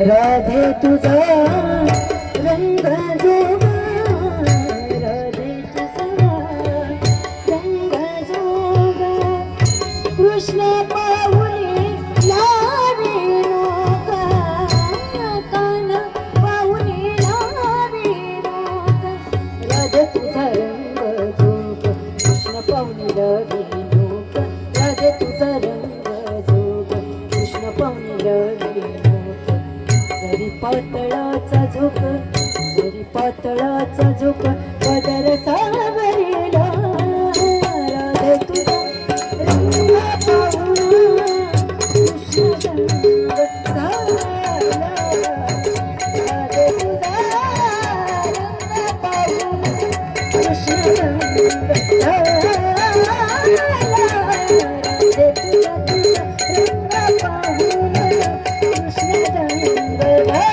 राधे तुझा रंग जोगा, राधे तुझा रंग जोगा, कृष्ण पाहुणे लावे नोका, कान पाहुणे लावे नोका, राधे तुझा रंग जोगा, कृष्ण पाहुणे लावे नोका, राधे तुझा रंग जोगा, कृष्ण पाहुणे लावे नोका. जरी पातळाचा झोक, जरी पातळाचा झोक, पदर सावरेला, राधे तुझा रंग पाहुणा कृष्ण रंग झाला, राधे तुझा रंग पाहुणा कृष्ण रंग झाला, राधे तुझा रंग पाहुणा कृष्ण रंग झाला.